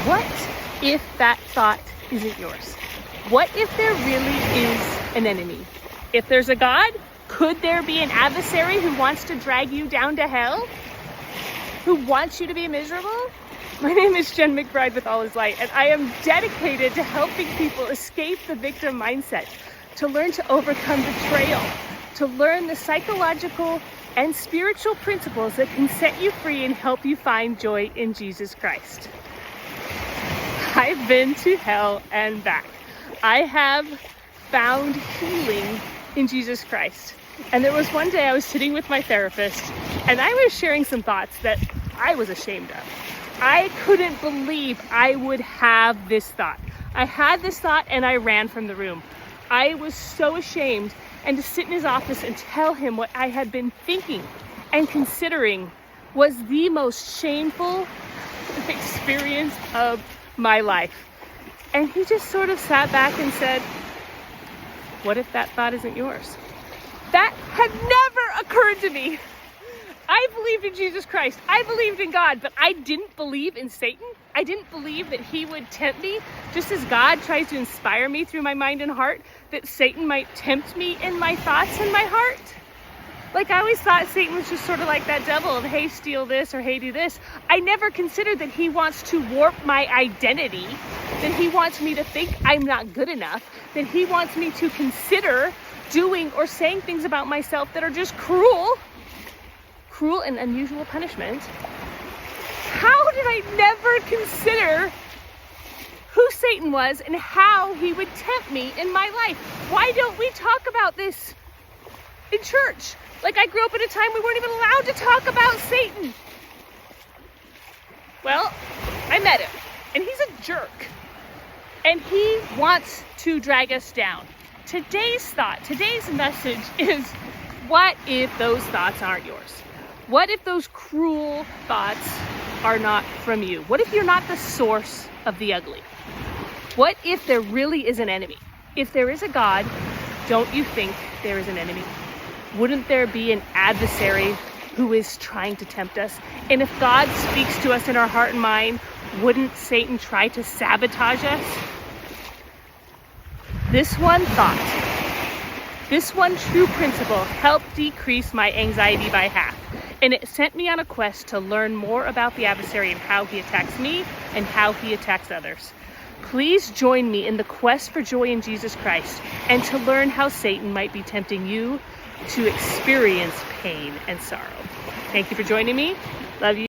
What if that thought isn't yours? What if there really is an enemy? If there's a God, could there be an adversary who wants to drag you down to hell? Who wants you to be miserable? My name is Jen McBride with All Is Light, and I am dedicated to helping people escape the victim mindset, to learn to overcome betrayal, to learn the psychological and spiritual principles that can set you free and help you find joy in Jesus Christ. I've been to hell and back. I have found healing in Jesus Christ. And there was one day I was sitting with my therapist and I was sharing some thoughts that I was ashamed of. I couldn't believe I would have this thought. I had this thought and I ran from the room. I was so ashamed, and to sit in his office and tell him what I had been thinking and considering was the most shameful experience of my life. And he just sort of sat back and said, what if that thought isn't yours? That had never occurred to me. I believed in Jesus Christ. I believed in God, but I didn't believe in Satan. I didn't believe that he would tempt me, just as God tries to inspire me through my mind and heart, that Satan might tempt me in my thoughts and my heart. Like, I always thought Satan was just sort of like that devil of, hey, steal this, or hey, do this. I never considered that he wants to warp my identity, that he wants me to think I'm not good enough, that he wants me to consider doing or saying things about myself that are just cruel and unusual punishment. How did I never consider who Satan was and how he would tempt me in my life? Why don't we talk about this in church? Like, I grew up at a time we weren't even allowed to talk about Satan. Well, I met him, and he's a jerk, and he wants to drag us down. Today's message is, what if those thoughts aren't yours? What if those cruel thoughts are not from you? What if you're not the source of the ugly? What if there really is an enemy? If there is a God, don't you think there is an enemy? Wouldn't there be an adversary who is trying to tempt us? And if God speaks to us in our heart and mind, wouldn't Satan try to sabotage us? This one thought, this one true principle helped decrease my anxiety by half. And it sent me on a quest to learn more about the adversary and how he attacks me and how he attacks others. Please join me in the quest for joy in Jesus Christ and to learn how Satan might be tempting you to experience pain and sorrow. Thank you for joining me. Love you.